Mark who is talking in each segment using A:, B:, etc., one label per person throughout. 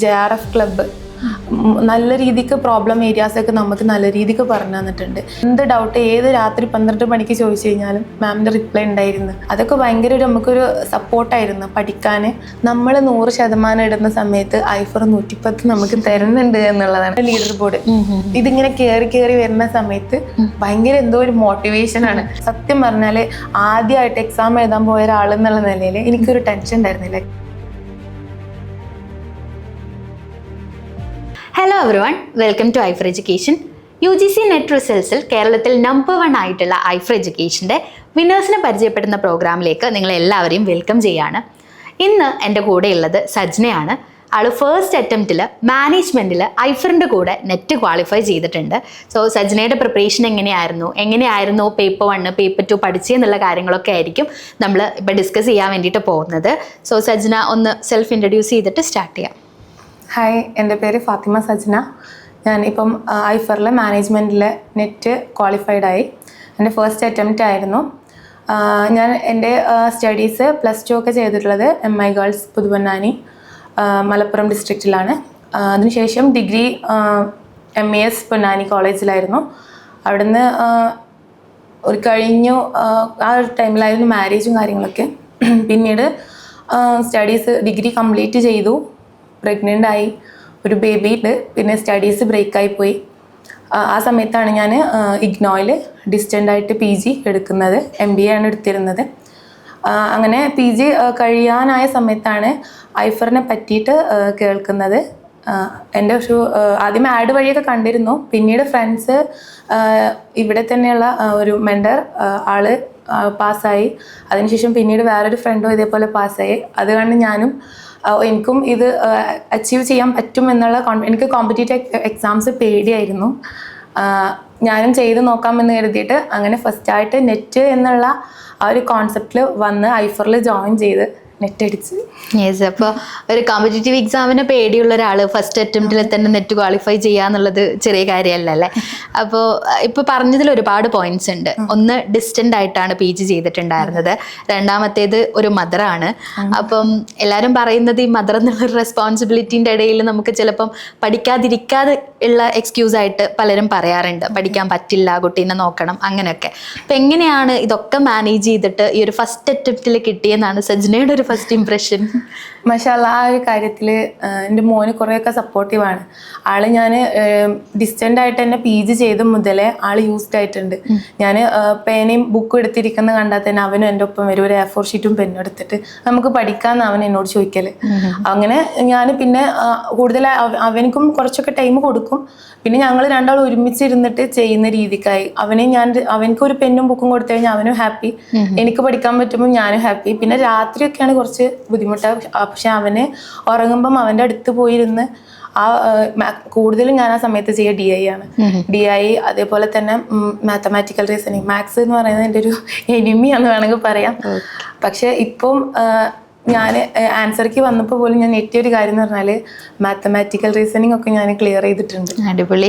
A: JRF club നല്ല രീതിക്ക് problem ഏരിയാസൊക്കെ നമുക്ക് നല്ല രീതിക്ക് പറഞ്ഞു തന്നിട്ടുണ്ട്. എന്ത് ഡൗട്ട് ഏത് രാത്രി 12 മണിക്ക് ചോദിച്ചു കഴിഞ്ഞാലും മാമിൻ്റെ റിപ്ലൈ ഉണ്ടായിരുന്നു. അതൊക്കെ ഭയങ്കര നമുക്കൊരു സപ്പോർട്ടായിരുന്നു പഠിക്കാൻ. നമ്മൾ 100% ഇടുന്ന സമയത്ത് ഐഫർ 110 നമുക്ക് തരുന്നുണ്ട് എന്നുള്ളതാണ് ലീഡർ ബോർഡ്. ഇതിങ്ങനെ കയറി വരുന്ന സമയത്ത് ഭയങ്കര എന്തോ ഒരു മോട്ടിവേഷനാണ്. സത്യം പറഞ്ഞാൽ ആദ്യമായിട്ട് എക്സാം എഴുതാൻ പോയ ഒരാളെന്നുള്ള നിലയിൽ എനിക്കൊരു ടെൻഷൻ ഉണ്ടായിരുന്നില്ല.
B: ഹലോ എവരിവൺ, വെൽക്കം ടു ഐഫർ എഡ്യൂക്കേഷൻ. UGC നെറ്റ് റിസൾട്ട്സിൽ കേരളത്തിൽ നമ്പർ 1 ആയിട്ടുള്ള ഐഫർ എഡ്യൂക്കേഷൻ്റെ വിന്നേഴ്സിനെ പരിചയപ്പെടുന്ന പ്രോഗ്രാമിലേക്ക് നിങ്ങളെല്ലാവരെയും വെൽക്കം ചെയ്യാണ്. ഇന്ന് എൻ്റെ കൂടെയുള്ളത് സജ്നയാണ്. ആൾ ഫസ്റ്റ് അറ്റംപ്റ്റിൽ മാനേജ്മെൻറ്റിൽ ഐഫറിൻ്റെ കൂടെ നെറ്റ് ക്വാളിഫൈ ചെയ്തിട്ടുണ്ട്. സോ സജ്നയുടെ പ്രിപ്പറേഷൻ എങ്ങനെയായിരുന്നു പേപ്പർ 1 പേപ്പർ 2 പഠിച്ചെന്നുള്ള കാര്യങ്ങളൊക്കെ ആയിരിക്കും നമ്മൾ ഇപ്പോൾ ഡിസ്കസ് ചെയ്യാൻ വേണ്ടിയിട്ട് പോകുന്നത്. സോ സജ്ന ഒന്ന് സെൽഫ് ഇൻട്രൊഡ്യൂസ് ചെയ്തിട്ട് സ്റ്റാർട്ട് ചെയ്യാം.
A: ഹായ്, എൻ്റെ പേര് ഫാത്തിമ സജ്ന. ഞാൻ ഇപ്പം ഐഫറിലെ മാനേജ്മെൻറ്റിൽ നെറ്റ് ക്വാളിഫൈഡ് ആയി. എൻ്റെ ഫസ്റ്റ് അറ്റംപ്റ്റ് ആയിരുന്നു. ഞാൻ എൻ്റെ സ്റ്റഡീസ് +2 ഒക്കെ ചെയ്തിട്ടുള്ളത് MI ഗേൾസ് പുതുപൊന്നാനി മലപ്പുറം ഡിസ്ട്രിക്റ്റിലാണ്. അതിനുശേഷം ഡിഗ്രി MES പൊന്നാനി കോളേജിലായിരുന്നു. അവിടുന്ന് ഒരു കഴിഞ്ഞു ആ ഒരു ടൈമിലായിരുന്നു മാരേജും കാര്യങ്ങളൊക്കെ. പിന്നീട് സ്റ്റഡീസ് ഡിഗ്രി കംപ്ലീറ്റ് ചെയ്തു, പ്രഗ്നൻ്റ് ആയി, ഒരു ബേബി ഉണ്ട്. പിന്നെ സ്റ്റഡീസ് ബ്രേക്കായി പോയി. ആ സമയത്താണ് ഞാൻ ഇഗ്നോയിൽ ഡിസ്റ്റൻ്റായിട്ട് PG എടുക്കുന്നത്. MBA ആണ് എടുത്തിരുന്നത്. അങ്ങനെ PG കഴിയാനായ സമയത്താണ് ഐഫറിനെ പറ്റിയിട്ട് കേൾക്കുന്നത്. എൻ്റെ ആദ്യം ആഡ് വഴിയൊക്കെ കണ്ടിരുന്നു. പിന്നീട് ഫ്രണ്ട്സ് ഇവിടെ തന്നെയുള്ള ഒരു മെൻറ്റർ ആള് പാസ്സായി. അതിനുശേഷം പിന്നീട് വേറൊരു ഫ്രണ്ടും ഇതേപോലെ പാസ്സായി. അത് കണ്ട് ഞാനും എനിക്കും ഇത് അച്ചീവ് ചെയ്യാൻ പറ്റും എന്നുള്ള എനിക്ക് കോമ്പറ്റീറ്റീവ് എക്സാംസ് പേടിയായിരുന്നു. ഞാനും ചെയ്ത് നോക്കാമെന്ന് കരുതിയിട്ട് അങ്ങനെ ഫസ്റ്റായിട്ട് നെറ്റ് എന്നുള്ള ആ ഒരു കോൺസെപ്റ്റിൽ വന്ന് ഐഫറിൽ ജോയിൻ ചെയ്ത് നെറ്റ് അടിച്ച്.
B: യെസ്, അപ്പോൾ ഒരു കോമ്പറ്റേറ്റീവ് എക്സാമിന് പേടിയുള്ള ഒരാൾ ഫസ്റ്റ് അറ്റംപ്റ്റിൽ തന്നെ നെറ്റ് ക്വാളിഫൈ ചെയ്യുക എന്നുള്ളത് ചെറിയ കാര്യമല്ല അല്ലേ? അപ്പോൾ ഇപ്പോൾ പറഞ്ഞതിൽ ഒരുപാട് പോയിന്റ്സ് ഉണ്ട്. ഒന്ന്, ഡിസ്റ്റൻ്റ് ആയിട്ടാണ് PG ചെയ്തിട്ടുണ്ടായിരുന്നത്. രണ്ടാമത്തേത് ഒരു മദറാണ്. അപ്പം എല്ലാവരും പറയുന്നത് ഈ മദർ എന്നുള്ളൊരു റെസ്പോൺസിബിലിറ്റീൻ്റെ ഇടയിൽ നമുക്ക് ചിലപ്പം പഠിക്കാതിരിക്കാതെ ഉള്ള എക്സ്ക്യൂസ് ആയിട്ട് പലരും പറയാറുണ്ട്. പഠിക്കാൻ പറ്റില്ല, കുട്ടീനെ നോക്കണം, അങ്ങനെയൊക്കെ. അപ്പം എങ്ങനെയാണ് ഇതൊക്കെ മാനേജ് ചെയ്തിട്ട് ഈ ഒരു ഫസ്റ്റ് അറ്റംപ്റ്റിൽ കിട്ടിയെന്നാണ് സജ്നയുടെ ഒരു ഫസ്റ്റ് ഇംപ്രഷൻ?
A: മാഷാഅല്ലാ, ആ ഒരു കാര്യത്തിൽ എൻ്റെ മോന് കുറേയൊക്കെ സപ്പോർട്ടീവാണ്. ആള് ഞാൻ ഡിസ്റ്റൻ്റ് ആയിട്ട് തന്നെ PG ചെയ്ത മുതലേ ആൾ യൂസ്ഡ് ആയിട്ടുണ്ട്. ഞാൻ പേനയും ബുക്കും എടുത്തിരിക്കുന്ന കണ്ടാൽ തന്നെ അവനും എൻ്റെ ഒപ്പം വരും. ഒരു A4 ഷീറ്റും പെന്നും എടുത്തിട്ട് നമുക്ക് പഠിക്കാമെന്ന് അവൻ എന്നോട് ചോദിക്കല്. അങ്ങനെ ഞാൻ പിന്നെ കൂടുതൽ അവനക്കും കുറച്ചൊക്കെ ടൈം കൊടുക്കും. പിന്നെ ഞങ്ങൾ രണ്ടാളും ഒരുമിച്ചിരുന്നിട്ട് ചെയ്യുന്ന രീതിക്കായി. അവനക്കൊരു പെന്നും ബുക്കും കൊടുത്തു കഴിഞ്ഞാൽ അവനും ഹാപ്പി, എനിക്ക് പഠിക്കാൻ പറ്റുമ്പോൾ ഞാനും ഹാപ്പി. പിന്നെ രാത്രിയൊക്കെയാണ് കുറച്ച് ബുദ്ധിമുട്ടാണ്. പക്ഷെ അവന് ഉറങ്ങുമ്പം അവൻ്റെ അടുത്ത് പോയിരുന്ന് കൂടുതലും ഞാൻ ആ സമയത്ത് ചെയ്യുക DI ആണ്. DI അതേപോലെ തന്നെ മാത്തമാറ്റിക്കൽ റീസണിങ്, മാത്സ് എന്ന് പറയുന്നത് എൻ്റെ ഒരു എനിമിയാന്ന് വേണമെങ്കിൽ പറയാം. പക്ഷെ ഇപ്പം ഞാൻ ആൻസർക്ക് വന്നപ്പോൾ പോലും ഞാൻ നെറ്റിയ ഒരു കാര്യം എന്ന് പറഞ്ഞാൽ മാത്തമാറ്റിക്കൽ റീസണിങ് ഒക്കെ ഞാൻ ക്ലിയർ ചെയ്തിട്ടുണ്ട്.
B: അടിപൊളി.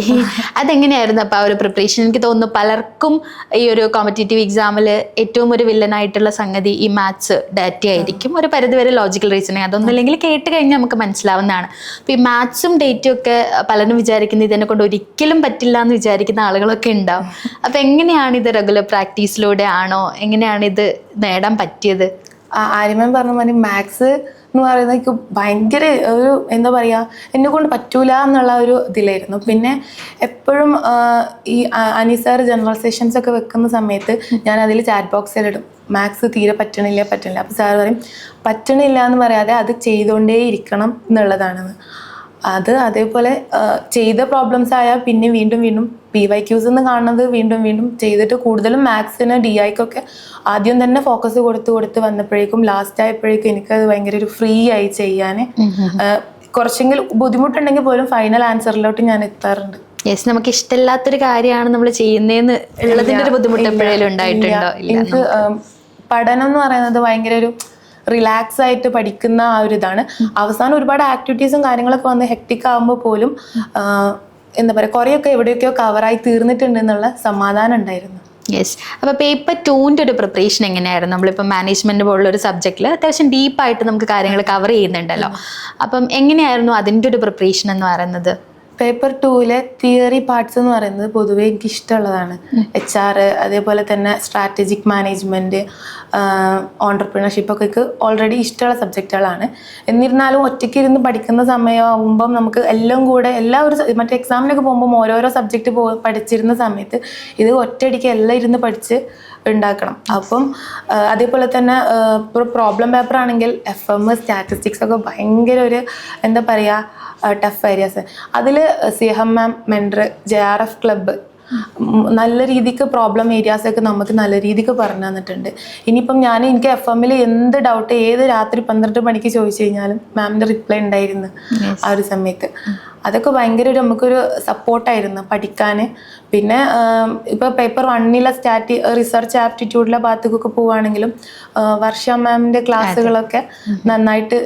B: അതെങ്ങനെയായിരുന്നു അപ്പോൾ ആ ഒരു പ്രിപ്പറേഷൻ? എനിക്ക് തോന്നുന്നു പലർക്കും ഈ ഒരു കോമ്പറ്റേറ്റീവ് എക്സാമിൽ ഏറ്റവും ഒരു വില്ലനായിട്ടുള്ള സംഗതി ഈ മാത്സ് ഡാറ്റ ആയിരിക്കും. ഒരു പരിധിവരെ ലോജിക്കൽ റീസണിങ്, അതൊന്നുമില്ലെങ്കിൽ കേട്ട് കഴിഞ്ഞാൽ നമുക്ക് മനസ്സിലാവുന്നതാണ്. അപ്പോൾ ഈ മാത്സും ഡേറ്റും ഒക്കെ പലരും വിചാരിക്കുന്നത് ഇതിനെ കൊണ്ട് ഒരിക്കലും പറ്റില്ല എന്ന് വിചാരിക്കുന്ന ആളുകളൊക്കെ ഉണ്ടാവും. അപ്പോൾ എങ്ങനെയാണ് ഇത് റെഗുലർ പ്രാക്ടീസിലൂടെ ആണോ, എങ്ങനെയാണ് ഇത് നേടാൻ പറ്റിയത്?
A: ആര്യമാൻ പറഞ്ഞ മാതിരി മാത്സ് എന്ന് പറയുന്നത് എനിക്ക് ഭയങ്കര ഒരു എന്താ പറയുക, എന്നെ കൊണ്ട് പറ്റൂല എന്നുള്ള ഒരു ഇതിലായിരുന്നു. പിന്നെ എപ്പോഴും ഈ അനിസാർ ജനറലൈസേഷൻസ് ഒക്കെ വെക്കുന്ന സമയത്ത് ഞാൻ അതിൽ ചാറ്റ് ബോക്സിലിടും മാത്സ് തീരെ പറ്റണില്ല. അപ്പോൾ സാർ പറയും പറ്റണില്ല എന്ന് പറയാതെ അത് ചെയ്തുകൊണ്ടേ ഇരിക്കണം എന്നുള്ളതാണെന്ന്. അതേപോലെ ചെയ്ത പ്രോബ്ലംസ് ആയാൽ പിന്നെ വീണ്ടും PYQs എന്ന് കാണുന്നത് വീണ്ടും ചെയ്തിട്ട് കൂടുതലും മാത്സിന് DIക്കൊക്കെ ആദ്യം തന്നെ ഫോക്കസ് കൊടുത്ത് വന്നപ്പോഴേക്കും ലാസ്റ്റ് ആയപ്പോഴേക്കും എനിക്കത് ഭയങ്കര ഒരു ഫ്രീ ആയി ചെയ്യാൻ. കുറച്ചെങ്കിലും ബുദ്ധിമുട്ടുണ്ടെങ്കിൽ പോലും ഫൈനൽ ആൻസറിലോട്ട് ഞാൻ എത്താറുണ്ട്.
B: യെസ്, നമുക്ക് ഇഷ്ടമില്ലാത്തൊരു കാര്യമാണ് നമ്മൾ ചെയ്യുന്നതെന്ന് ഉള്ളതിൻ്റെ ഒരു ബുദ്ധിമുട്ട് എപ്പോഴേലും ഉണ്ടായിട്ടുണ്ടോ?
A: എനിക്ക് പഠനം എന്ന് പറയുന്നത് ഭയങ്കര ഒരു റിലാക്സ് ആയിട്ട് പഠിക്കുന്ന ആ ഒരു ഇതാണ്. അവസാനം ഒരുപാട് ആക്ടിവിറ്റീസും കാര്യങ്ങളൊക്കെ വന്ന് ഹെക്ടിക് ആകുമ്പോൾ പോലും എന്താ പറയുക, കുറേയൊക്കെ എവിടെയൊക്കെയോ കവറായി തീർന്നിട്ടുണ്ട് എന്നുള്ള സമാധാനം ഉണ്ടായിരുന്നു.
B: യെസ്. അപ്പോൾ പേപ്പർ 2ൻ്റെ ഒരു പ്രിപ്പറേഷൻ എങ്ങനെയായിരുന്നു? നമ്മളിപ്പോൾ മാനേജ്മെന്റ് പോലുള്ള ഒരു സബ്ജക്റ്റിൽ അത്യാവശ്യം ഡീപ്പായിട്ട് നമുക്ക് കാര്യങ്ങൾ കവർ ചെയ്യുന്നുണ്ടല്ലോ. അപ്പം എങ്ങനെയായിരുന്നു അതിൻ്റെ ഒരു പ്രിപ്പറേഷൻ എന്ന് പറയുന്നത്?
A: പേപ്പർ 2-ലെ തിയറി പാർട്സ് എന്ന് പറയുന്നത് പൊതുവേ എനിക്ക് ഇഷ്ടമുള്ളതാണ്. HR, അതേപോലെ തന്നെ സ്ട്രാറ്റജിക് മാനേജ്മെൻറ്റ്, ഓൺടർപ്രണർഷിപ്പ് ഒക്കെ എനിക്ക് ഓൾറെഡി ഇഷ്ടമുള്ള സബ്ജക്റ്റുകളാണ്. എന്നിരുന്നാലും ഒറ്റയ്ക്ക് ഇരുന്ന് പഠിക്കുന്ന സമയമാകുമ്പം നമുക്ക് എല്ലാം കൂടെ മറ്റേ എക്സാമിനൊക്കെ പോകുമ്പം ഓരോരോ സബ്ജക്റ്റ് പഠിച്ചിരുന്ന സമയത്ത് ഇത് ഒറ്റയടിക്ക് എല്ലാം ഇരുന്ന് പഠിച്ച് ഉണ്ടാക്കണം. അപ്പം അതേപോലെ തന്നെ ഇപ്പോൾ പ്രോബ്ലം പേപ്പർ ആണെങ്കിൽ FM, സ്റ്റാറ്റിസ്റ്റിക്സ് ഒക്കെ ഭയങ്കര ഒരു എന്താ പറയുക ടഫ് ഏരിയാസ്. അതിൽ CM മാം, മെൻറ്റർ, JRF ക്ലബ്ബ് നല്ല രീതിക്ക് പ്രോബ്ലം ഏരിയാസൊക്കെ നമുക്ക് നല്ല രീതിക്ക് പറഞ്ഞു തന്നിട്ടുണ്ട്. ഇനിയിപ്പം എനിക്ക് FM-ൽ എന്ത് ഡൗട്ട് ഏത് രാത്രി 12 മണിക്ക് ചോദിച്ചു കഴിഞ്ഞാലും മാമിൻ്റെ റിപ്ലൈ ഉണ്ടായിരുന്നു ആ ഒരു സമയത്ത്. അതൊക്കെ ഭയങ്കര നമുക്കൊരു സപ്പോർട്ടായിരുന്നു പഠിക്കാൻ. പിന്നെ ഇപ്പോൾ പേപ്പർ 1-ലെ റിസർച്ച് ആപ്റ്റിറ്റ്യൂഡിലെ ഭാഗത്തേക്കൊക്കെ പോവുകയാണെങ്കിലും വർഷ മാമിൻ്റെ ക്ലാസ്സുകളൊക്കെ നന്നായിട്ട്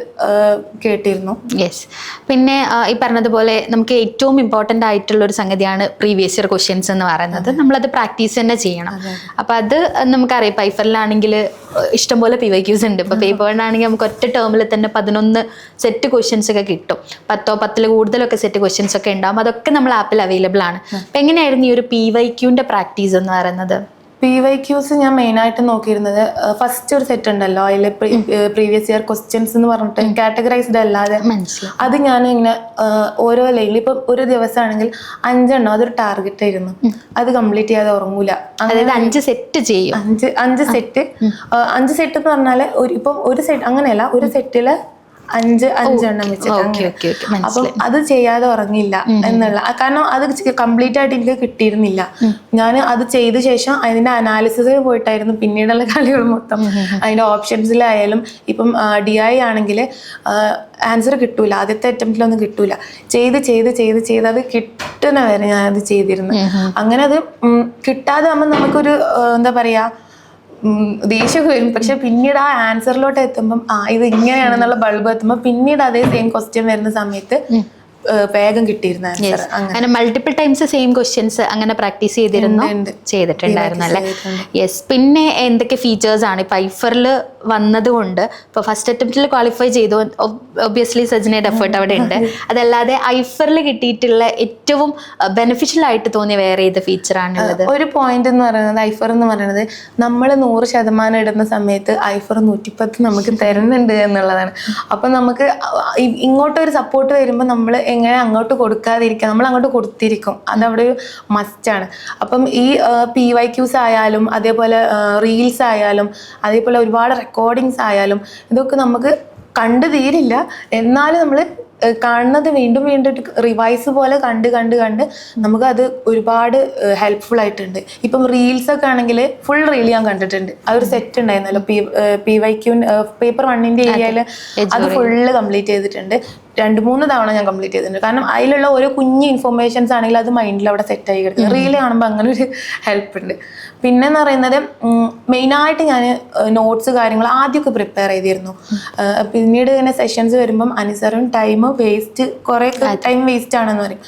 A: കേട്ടിരുന്നു.
B: യെസ്. പിന്നെ ഈ പറഞ്ഞതുപോലെ നമുക്ക് ഏറ്റവും ഇമ്പോർട്ടൻ്റ് ആയിട്ടുള്ള ഒരു സംഗതിയാണ് പ്രീവിയസ് ഇയർ ക്വസ്റ്റ്യൻസ് എന്ന് പറയുന്നത്. നമ്മളത് പ്രാക്ടീസ് തന്നെ ചെയ്യണം. അപ്പം അത് നമുക്കറിയാം. ഇപ്പോൾ ഐഫറിലാണെങ്കിൽ ഇഷ്ടംപോലെ PYQs ഉണ്ട്. ഇപ്പോൾ പേപ്പറിനാണെങ്കിൽ നമുക്ക് ഒറ്റ ടേമിൽ തന്നെ 11 സെറ്റ് ക്വസ്റ്റ്യൻസ് ഒക്കെ കിട്ടും. 10 കൂടുതലൊക്കെ സെറ്റ് ക്വസ്റ്റ്യൻസ് ഒക്കെ ഉണ്ടാകും. അതൊക്കെ നമ്മൾ ആപ്പിൽ അവൈലബിൾ ആണ്. അപ്പം എങ്ങനെയായിരുന്നു ഈ ഒരു PYQൻ്റെ പ്രാക്ടീസ് എന്ന് പറയുന്നത്?
A: PYQs ഞാൻ മെയിനായിട്ട് നോക്കിയിരുന്നത് ഫസ്റ്റ് ഒരു സെറ്റ് ഉണ്ടല്ലോ, അതിൽ പ്രീവിയസ് ഇയർ ക്വസ്റ്റ്യൻസ് എന്ന് പറഞ്ഞിട്ട് കാറ്റഗറൈസ്ഡ് അല്ലാതെ അത് ഞാൻ ഇങ്ങനെ ഓരോ ലൈനിൽ ഇപ്പം ഒരു ദിവസമാണെങ്കിൽ 5 എണ്ണം അതൊരു ടാർഗറ്റ് ആയിരുന്നു. അത് കംപ്ലീറ്റ് ചെയ്യാതെ ഉറങ്ങൂല.
B: അതായത് 5 സെറ്റ് ചെയ്യും.
A: 5 സെറ്റ് എന്ന് പറഞ്ഞാൽ ഇപ്പം ഒരു സെറ്റ് അങ്ങനെയല്ല, ഒരു സെറ്റില് 5 എണ്ണം വെച്ചിട്ട്. അപ്പം അത് ചെയ്യാതെ ഉറങ്ങില്ല എന്നുള്ള കാരണം അത് കംപ്ലീറ്റ് ആയിട്ട് എനിക്ക് കിട്ടിയിരുന്നില്ല. ഞാൻ അത് ചെയ്ത ശേഷം അതിന്റെ അനാലിസിസിൽ പോയിട്ടായിരുന്നു പിന്നീടുള്ള കളികൾ മൊത്തം. അതിന്റെ ഓപ്ഷൻസിലായാലും ഇപ്പം DI ആണെങ്കിൽ ആൻസർ കിട്ടൂല, ആദ്യത്തെ അറ്റംപ്റ്റിലൊന്നും കിട്ടൂല. ചെയ്ത് അത് കിട്ടുന്ന വരെ ഞാനത് ചെയ്തിരുന്നു. അങ്ങനെ അത് കിട്ടാതെ ആകുമ്പോൾ നമുക്കൊരു എന്താ പറയാ ദേഷ്യമൊക്കെ വരും. പക്ഷെ പിന്നീട് ആ ആൻസറിലോട്ട് എത്തുമ്പം ഇത് ഇങ്ങനെയാണെന്നുള്ള ബൾബ് എത്തുമ്പോൾ പിന്നീട് അതേ സെയിം ക്വസ്റ്റ്യൻ വരുന്ന സമയത്ത് വേഗം കിട്ടിയിരുന്ന ആൻസർ.
B: അങ്ങനെ മൾട്ടിപ്പിൾ ടൈംസ് സെയിം ക്വസ്റ്റ്യൻസ് അങ്ങനെ പ്രാക്ടീസ് ചെയ്തിട്ടുണ്ടായിരുന്നു അല്ലേ? യെസ്. പിന്നെ എന്തൊക്കെ ഫീച്ചേഴ്സ് ആണ് ഇപ്പം ഐഫറിൽ വന്നതുകൊണ്ട് ഇപ്പോൾ ഫസ്റ്റ് അറ്റംപ്റ്റിൽ ക്വാളിഫൈ ചെയ്തു, ഒബ്വിയസ്ലി സജ്നയുടെ എഫേർട്ട് അവിടെ ഉണ്ട്. അതല്ലാതെ ഐഫറിൽ കിട്ടിയിട്ടുള്ള ഏറ്റവും ബെനിഫിഷ്യൽ ആയിട്ട് തോന്നിയ വേറെ ഏത് ഫീച്ചറാണുള്ളത്?
A: ഒരു പോയിന്റ് എന്ന് പറയുന്നത് ഐഫർ എന്ന് പറയുന്നത് നമ്മൾ 100% ഇടുന്ന സമയത്ത് ഐഫർ 110 നമുക്ക് തരുന്നുണ്ട് എന്നുള്ളതാണ്. അപ്പം നമുക്ക് ഇങ്ങോട്ടൊരു സപ്പോർട്ട് വരുമ്പോൾ നമ്മൾ എങ്ങനെ അങ്ങോട്ട് കൊടുക്കാതിരിക്കുക, നമ്മൾ അങ്ങോട്ട് കൊടുത്തിരിക്കും. അതവിടെ ഒരു മസ്റ്റാണ്. അപ്പം ഈ PYQs ആയാലും അതേപോലെ റീൽസ് ആയാലും അതേപോലെ ഒരുപാട് റെക്കോർഡിങ്സ് ആയാലും ഇതൊക്കെ നമുക്ക് കണ്ടു തീരില്ല. എന്നാലും നമ്മൾ കാണുന്നത് വീണ്ടും റിവൈസ് പോലെ കണ്ട് നമുക്കത് ഒരുപാട് ഹെൽപ്ഫുൾ ആയിട്ടുണ്ട്. ഇപ്പം റീൽസ് ഒക്കെ ആണെങ്കിൽ ഫുൾ റീൽ ഞാൻ കണ്ടിട്ടുണ്ട്. അതൊരു സെറ്റ് ഉണ്ടായിരുന്നല്ലോ PYQ പേപ്പർ 1-ന്റെ ഏരിയയിൽ, അത് ഫുള്ള് കംപ്ലീറ്റ് ചെയ്തിട്ടുണ്ട്. 2-3 തവണ ഞാൻ കംപ്ലീറ്റ് ചെയ്തിട്ടുണ്ട്. കാരണം അതിലുള്ള ഓരോ കുഞ്ഞ് ഇൻഫർമേഷൻസ് ആണെങ്കിൽ അത് മൈൻഡിൽ അവിടെ സെറ്റായി കിടക്കും. റീൽ കാണുമ്പോൾ അങ്ങനെ ഒരു ഹെൽപ്പ് ഉണ്ട്. പിന്നെന്ന് പറയുന്നത് മെയിനായിട്ട് ഞാൻ നോട്ട്സ് കാര്യങ്ങൾ ആദ്യമൊക്കെ പ്രിപ്പയർ ചെയ്തിരുന്നു. പിന്നീട് ഇങ്ങനെ സെഷൻസ് വരുമ്പം അനിസറും ടൈം വേസ്റ്റ്, കുറേ ടൈം വേസ്റ്റ് ആണെന്ന് പറയും.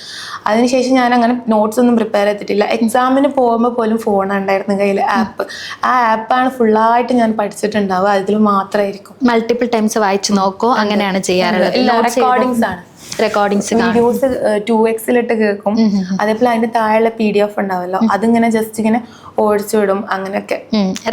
A: അതിനുശേഷം ഞാൻ അങ്ങനെ നോട്ട്സ് ഒന്നും പ്രിപ്പയർ ചെയ്തിട്ടില്ല. എക്സാമിന് പോകുമ്പോൾ പോലും ഫോണുണ്ടായിരുന്നു കയ്യിൽ, ആപ്പ്. ആ ആപ്പാണ് ഫുള്ളായിട്ട് ഞാൻ പഠിച്ചിട്ടുണ്ടാവുക. അതിൽ മാത്രമായിരിക്കും
B: മൾട്ടിപ്പിൾ ടൈംസ് വായിച്ചു നോക്കോ, അങ്ങനെയാണ് ചെയ്യാറുള്ളത്.
A: റെക്കോർഡിങ്സ് ആണ്,
B: റെക്കോർഡിങ്സ്
A: വീഡിയോസ് 2x കേൾക്കും. അതേപോലെ അതിന്റെ താഴെയുള്ള PDF ഉണ്ടാവല്ലോ, അതിങ്ങനെ ജസ്റ്റ് ഇങ്ങനെ ഓടിച്ചു വിടും. അങ്ങനെയൊക്കെ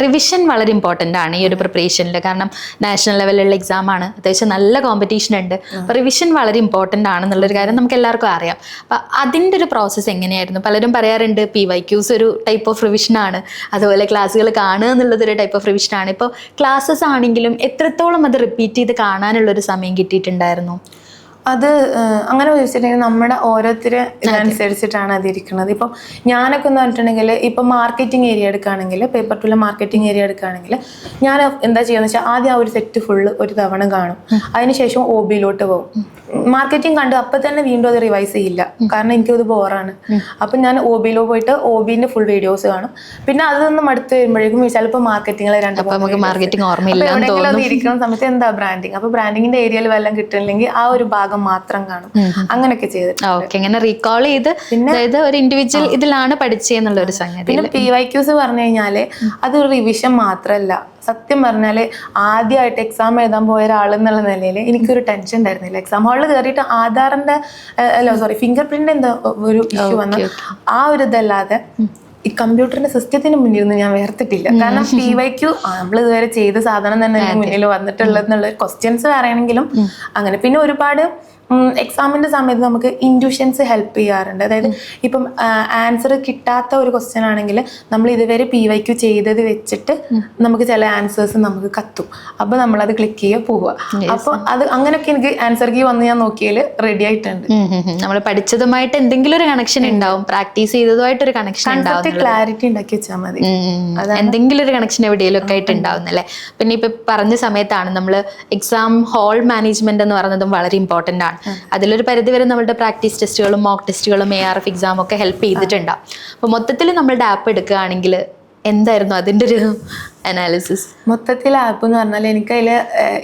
B: റിവിഷൻ വളരെ ഇമ്പോർട്ടൻ്റ് ആണ് ഈ ഒരു പ്രിപ്പറേഷനിൽ. കാരണം നാഷണൽ ലെവലിലുള്ള എക്സാം ആണ്, അത്യാവശ്യം നല്ല കോമ്പറ്റീഷൻ ഉണ്ട്. അപ്പോൾ റിവിഷൻ വളരെ ഇമ്പോർട്ടൻ്റ് ആണെന്നുള്ളൊരു കാര്യം നമുക്ക് എല്ലാവർക്കും അറിയാം. അപ്പം അതിൻ്റെ ഒരു പ്രോസസ്സ് എങ്ങനെയായിരുന്നു? പലരും പറയാറുണ്ട് PYQs ഒരു ടൈപ്പ് ഓഫ് റിവിഷനാണ്, അതുപോലെ ക്ലാസ്സുകൾ കാണുക എന്നുള്ളതൊരു ടൈപ്പ് ഓഫ് റിവിഷനാണ്. ഇപ്പോൾ ക്ലാസ്സസ് ആണെങ്കിലും എത്രത്തോളം അത് റിപ്പീറ്റ് ചെയ്ത് കാണാനുള്ളൊരു സമയം കിട്ടിയിട്ടുണ്ടായിരുന്നു?
A: അത് അങ്ങനെ ചോദിച്ചിട്ടുണ്ടെങ്കിൽ നമ്മുടെ ഓരോരുത്തരും ഇതനുസരിച്ചിട്ടാണ് അതിരിക്കുന്നത്. ഇപ്പം ഞാനൊക്കെ എന്ന് പറഞ്ഞിട്ടുണ്ടെങ്കിൽ ഇപ്പം മാർക്കറ്റിംഗ് ഏരിയ എടുക്കുകയാണെങ്കിൽ, പേപ്പർ 2-ലെ മാർക്കറ്റിംഗ് ഏരിയ എടുക്കുകയാണെങ്കിൽ ഞാൻ എന്താ ചെയ്യുക വെച്ചാൽ ആദ്യം ആ ഒരു സെറ്റ് ഫുള്ള് ഒരു തവണ കാണും. അതിനുശേഷം OBയിലോട്ട് പോകും. മാർക്കറ്റിംഗ് കണ്ട് അപ്പം തന്നെ വീണ്ടും അത് റിവൈസ് ചെയ്യില്ല, കാരണം എനിക്കത് ബോറാണ്. അപ്പം ഞാൻ OBയിലോ പോയിട്ട് OBന്റെ ഫുൾ വീഡിയോസ് കാണും. പിന്നെ അതൊന്നും അടുത്ത് വരുമ്പോഴേക്കും ചിലപ്പോൾ മാർക്കറ്റിംഗിലെ
B: മാർക്കറ്റിംഗ്
A: എവിടെയെങ്കിലും അത് ഇരിക്കുന്ന സമയത്ത് എന്താ ബ്രാൻഡിങ്, അപ്പോൾ ബ്രാൻഡിങ്ങിന്റെ ഏരിയയിൽ വല്ലതും കിട്ടില്ലെങ്കിൽ ആ ഒരു ഭാഗം ഭാഗം മാത്രം കാണും, അങ്ങനെയൊക്കെ ചെയ്തിട്ടുണ്ട്.
B: ഓക്കെ, അങ്ങനെ റീകോൾ ചെയ്ത് അതായത് ഒരു ഇൻഡിവിജ്വൽ ഇതിലാണ് പഠിച്ചെന്നുള്ള ഒരു സംഗതി.
A: പിന്നെ PYQs പറഞ്ഞു കഴിഞ്ഞാല് അതൊരു റിവിഷൻ മാത്രമല്ല. സത്യം പറഞ്ഞാല് ആദ്യമായിട്ട് എക്സാം എഴുതാൻ പോയ ഒരാളെന്നുള്ള നിലയിൽ എനിക്കൊരു ടെൻഷൻ ഉണ്ടായിരുന്നില്ല. എക്സാം ഹാളിൽ കയറിയിട്ട് ആധാറിന്റെ ഫിംഗർ പ്രിന്റ് എന്താ ഒരു ഇഷ്യൂ വന്ന ആ ഒരു ഇതല്ലാതെ ഈ കമ്പ്യൂട്ടറിന്റെ സിസ്റ്റത്തിന് മുന്നിൽ നിന്ന് ഞാൻ വേർത്തിട്ടില്ല. കാരണം PYQ നമ്മൾ ഇതുവരെ ചെയ്ത സാധനം തന്നെ മുന്നിൽ വന്നിട്ടുള്ളത് എന്നുള്ള ക്വസ്റ്റ്യൻസ് പറയുകയാണെങ്കിലും അങ്ങനെ. പിന്നെ ഒരുപാട് എക്സാമിന്റെ സമയത്ത് നമുക്ക് ഇൻഡ്യൂഷൻസ് ഹെൽപ്പ് ചെയ്യാറുണ്ട്. അതായത് ഇപ്പം ആൻസർ കിട്ടാത്ത ഒരു ക്വസ്റ്റ്യൻ ആണെങ്കിൽ നമ്മൾ ഇതുവരെ PYQ ചെയ്തത് വെച്ചിട്ട് നമുക്ക് ചില ആൻസേഴ്സ് നമുക്ക് കത്തും. അപ്പൊ നമ്മളത് ക്ലിക്ക് ചെയ്യുക പോവുക. അപ്പൊ അത് അങ്ങനെയൊക്കെ എനിക്ക് ആൻസർ കീ വന്ന് ഞാൻ നോക്കിയാൽ റെഡി ആയിട്ടുണ്ട്.
B: നമ്മൾ പഠിച്ചതുമായിട്ട് എന്തെങ്കിലും ഒരു കണക്ഷൻ ഉണ്ടാവും, പ്രാക്ടീസ് ചെയ്തതുമായിട്ടൊരു കണക്ഷൻ ഉണ്ടാവും,
A: ക്ലാരിറ്റി ഉണ്ടാക്കി വെച്ചാൽ മതി.
B: എന്തെങ്കിലും ഒരു കണക്ഷൻ എവിടെയെങ്കിലും ഒക്കെ ആയിട്ട് ഉണ്ടാവുന്നല്ലേ. പിന്നെ ഇപ്പൊ പറഞ്ഞ സമയത്താണ് നമ്മൾ എക്സാം ഹാൾ മാനേജ്മെന്റ് എന്ന് പറയുന്നതും വളരെ ഇമ്പോർട്ടന്റ് ആണ്. അതിലൊരു പരിധിവരെ നമ്മളുടെ പ്രാക്ടീസ് ടെസ്റ്റുകളും മോക്ക് ടെസ്റ്റുകളും ARF എക്സാം ഒക്കെ ഹെൽപ്പ് ചെയ്തിട്ടുണ്ടാവും. അപ്പൊ മൊത്തത്തിൽ നമ്മളുടെ ആപ്പ് എടുക്കുകയാണെങ്കിൽ എന്തായിരുന്നു അതിന്റെ ഒരു അനാലിസിസ്?
A: മൊത്തത്തിൽ ആപ്പ് എന്ന് പറഞ്ഞാൽ എനിക്ക് അതിൽ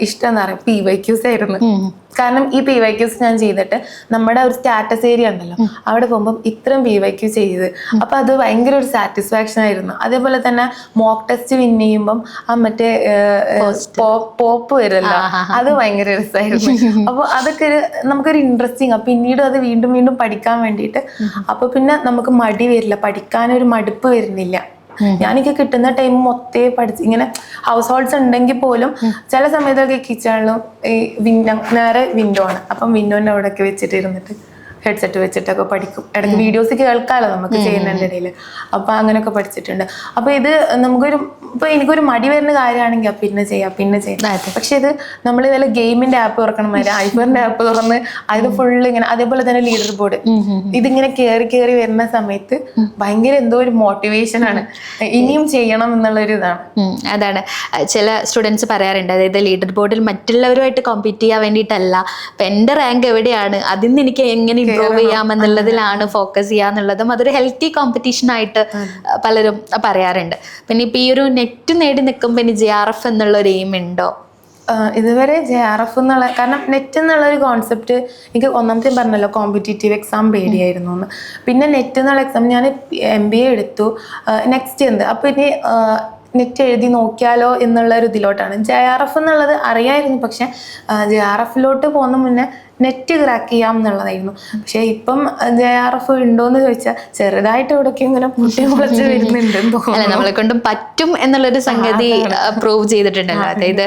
A: ഇഷ്ടം എന്ന് പറയുന്നത് PYQs ആയിരുന്നു. കാരണം ഈ PYQs ഞാൻ ചെയ്തിട്ട് നമ്മുടെ ഒരു സ്റ്റാറ്റസ് ഏരിയ ഉണ്ടല്ലോ, അവിടെ പോകുമ്പോൾ ഇത്രയും PYQ ചെയ്ത് അപ്പൊ അത് ഭയങ്കര ഒരു സാറ്റിസ്ഫാക്ഷൻ ആയിരുന്നു. അതേപോലെ തന്നെ മോക്ക് ടെസ്റ്റ് വിൻ ചെയ്യുമ്പം ആ മറ്റേ പോപ്പ് വരുമല്ലോ, അത് ഭയങ്കര രസമായിരുന്നു. അപ്പൊ അതൊക്കെ നമുക്കൊരു ഇൻട്രസ്റ്റിംഗ്. പിന്നീട് അത് വീണ്ടും വീണ്ടും പഠിക്കാൻ വേണ്ടിയിട്ട്. അപ്പൊ പിന്നെ നമുക്ക് മടി വരില്ല, പഠിക്കാനൊരു മടുപ്പ് വരുന്നില്ല. ഞാനൊക്കെ കിട്ടുന്ന ടൈം മൊത്തം പഠിച്ച് ഇങ്ങനെ ഹൗസ് ഹോൾഡ്സ് ഉണ്ടെങ്കിൽ പോലും ചില സമയത്തൊക്കെ കിച്ചണിലും ഈ നേരെ വിൻഡോ ആണ്, അപ്പം വിൻഡോന്റെ അവിടെയൊക്കെ വെച്ചിട്ട് ഇരുന്നിട്ട് ഹെഡ്സെറ്റ് വെച്ചിട്ടൊക്കെ പഠിക്കും. ഇടയ്ക്ക് വീഡിയോസ് കേൾക്കാമല്ലോ നമുക്ക് ചെയ്യുന്നതിൻ്റെ ഇടയിൽ. അപ്പൊ അങ്ങനെയൊക്കെ പഠിച്ചിട്ടുണ്ട്. അപ്പൊ ഇത് ഇപ്പൊ എനിക്കൊരു മടി വരുന്ന കാര്യമാണെങ്കിൽ പിന്നെ ചെയ്യാം. പക്ഷെ ഇത് നമ്മൾ ഇതുപോലെ ഗെയിമിന്റെ ആപ്പ് തുറക്കണം വരെ ഐഫറിന്റെ ആപ്പ് തുറന്ന് അത് ഫുള്ള് ഇങ്ങനെ, അതേപോലെ തന്നെ ലീഡർ ബോർഡ് ഇതിങ്ങനെ കയറി വരുന്ന സമയത്ത് ഭയങ്കര എന്തോ ഒരു മോട്ടിവേഷൻ ആണ്, ഇനിയും ചെയ്യണം എന്നുള്ളൊരു ഇതാണ്.
B: അതാണ് ചില സ്റ്റുഡൻസ് പറയാറുണ്ട്, അതായത് ലീഡർ ബോർഡിൽ മറ്റുള്ളവരുമായിട്ട് കോമ്പീറ്റ് ചെയ്യാൻ വേണ്ടിയിട്ടല്ല, ഇപ്പൊ എന്റെ റാങ്ക് എവിടെയാണ് അതിൽ നിന്ന് എനിക്ക് എങ്ങനെ ഇംപ്രൂവ് ചെയ്യാമെന്നുള്ളതിലാണ് ഫോക്കസ് ചെയ്യാന്നുള്ളതും അതൊരു ഹെൽത്തി കോമ്പറ്റീഷൻ ആയിട്ട് പലരും പറയാറുണ്ട്. പിന്നെ ഇപ്പൊ ഈ ഒരു നെറ്റ് നേടി നിൽക്കുമ്പോൾ ഇനി JRF എന്നുള്ള ഒരു എയിം ഉണ്ടോ?
A: ഇതുവരെ JRF എന്നുള്ള, കാരണം നെറ്റ് എന്നുള്ള ഒരു കോൺസെപ്റ്റ് എനിക്ക് ഒന്നാമത്തെ പറഞ്ഞല്ലോ കോമ്പറ്റേറ്റീവ് എക്സാം പേടിയായിരുന്നു എന്ന്. പിന്നെ നെറ്റ് എന്നുള്ള എക്സാം ഞാൻ MBA എടുത്തു, നെക്സ്റ്റ് എന്ത് അപ്പോൾ ഇനി നെറ്റ് എഴുതി നോക്കിയാലോ എന്നുള്ള ഒരു ഇതിലോട്ടാണ്. JRF എന്നുള്ളത് അറിയായിരുന്നു, പക്ഷെ JRFലോട്ട് പോകുന്ന മുന്നേ നെറ്റ് ക്രാക്ക് ചെയ്യാം എന്നുള്ളതായിരുന്നു. പക്ഷെ ഇപ്പം JRF ഉണ്ടോന്ന് ചോദിച്ചാൽ ചെറുതായിട്ട് ഇവിടേക്ക് ഇങ്ങനെ പൊട്ടി മുളച്ച് വരുന്നുണ്ടെന്ന് തോന്നുന്നു.
B: നമ്മളെ കൊണ്ടും പറ്റും എന്നുള്ളൊരു സംഗതി പ്രൂവ് ചെയ്തിട്ടുണ്ടല്ലോ. അതായത്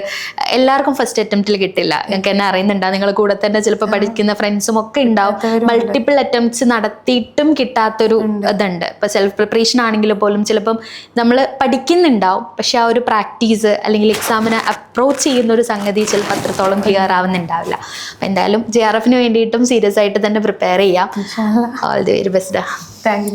B: എല്ലാവർക്കും ഫസ്റ്റ് അറ്റംപ്റ്റിൽ കിട്ടില്ല. ഞങ്ങൾക്ക് എന്നെ അറിയുന്നുണ്ടാവും, നിങ്ങൾ കൂടെ തന്നെ ചിലപ്പോൾ പഠിക്കുന്ന ഫ്രണ്ട്സും ഒക്കെ ഉണ്ടാവും. മൾട്ടിപ്പിൾ അറ്റംപ്റ്റ്സ് നടത്തിയിട്ടും കിട്ടാത്തൊരു ഇതുണ്ട്. ഇപ്പൊ സെൽഫ് പ്രിപ്പറേഷൻ ആണെങ്കിൽ പോലും ചിലപ്പം നമ്മൾ പഠിക്കുന്നുണ്ടാവും, പക്ഷെ ആ ഒരു പ്രാക്ടീസ് അല്ലെങ്കിൽ എക്സാമിനെ അപ്രോച്ച് ചെയ്യുന്ന ഒരു സംഗതി ചിലപ്പോൾ അത്രത്തോളം ക്ലിയർ ആവുന്നുണ്ടാവില്ല. അപ്പൊ എന്തായാലും JRF വേണ്ടിയിട്ടും സീരിയസ് ആയിട്ട് തന്നെ പ്രിപ്പയർ ചെയ്യാം. All the very best.
A: Thank you.